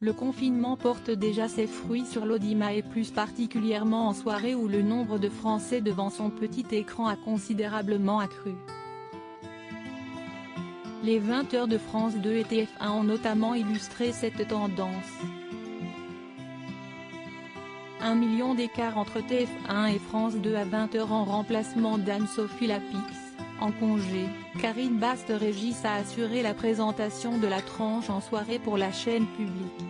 Le confinement porte déjà ses fruits sur l'audimat et plus particulièrement en soirée où le nombre de Français devant son petit écran a considérablement accru. Les 20h de France 2 et TF1 ont notamment illustré cette tendance. 1 million d'écart entre TF1 et France 2 à 20h en remplacement d'Anne-Sophie Lapix, en congé. Karine Baste-Régis a assuré la présentation de la tranche en soirée pour la chaîne publique.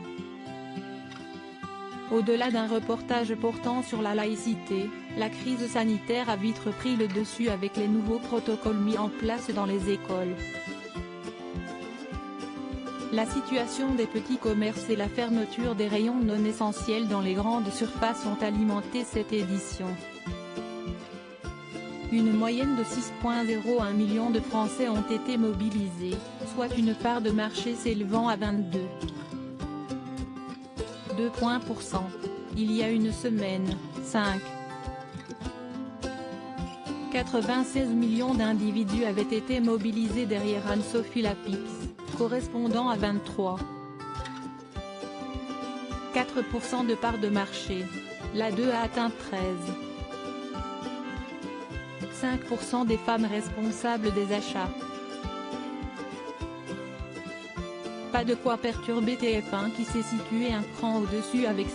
Au-delà d'un reportage portant sur la laïcité, la crise sanitaire a vite repris le dessus avec les nouveaux protocoles mis en place dans les écoles. La situation des petits commerces et la fermeture des rayons non essentiels dans les grandes surfaces ont alimenté cette édition. Une moyenne de 6,01 millions de Français ont été mobilisés, soit une part de marché s'élevant à 22,2 points %. Il y a une semaine, 5,96 millions d'individus avaient été mobilisés derrière Anne-Sophie Lapix, correspondant à 23,4 % de part de marché. La 2 a atteint 13,5 % des femmes responsables des achats. Pas de quoi perturber TF1 qui s'est situé un cran au-dessus avec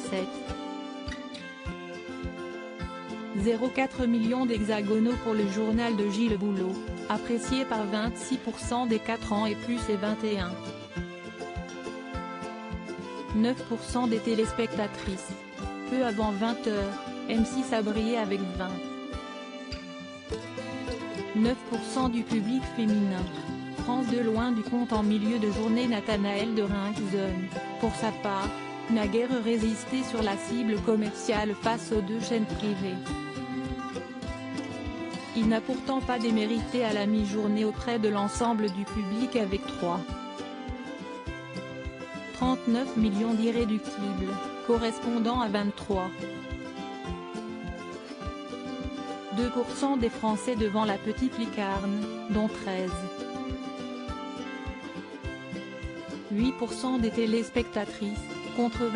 7,04 millions d'hexagonaux pour le journal de Gilles Boulot, apprécié par 26% des 4 ans et plus et 21,9 % des téléspectatrices. Peu avant 20h, M6 a brillé avec 20,9 % du public féminin. France 2 loin du compte en milieu de journée. Nathanaël de Rincqueson, pour sa part, n'a guère résisté sur la cible commerciale face aux deux chaînes privées. Il n'a pourtant pas démérité à la mi-journée auprès de l'ensemble du public avec 3,39 millions d'irréductibles, correspondant à 23,2 % des Français devant la petite lucarne, dont 13,8 % des téléspectatrices, contre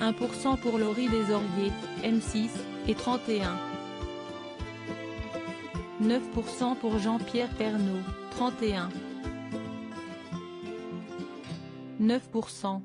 22,1 % pour Laurie Desorriers, M6, et 31,9 % pour Jean-Pierre Pernaut, 31,9 %.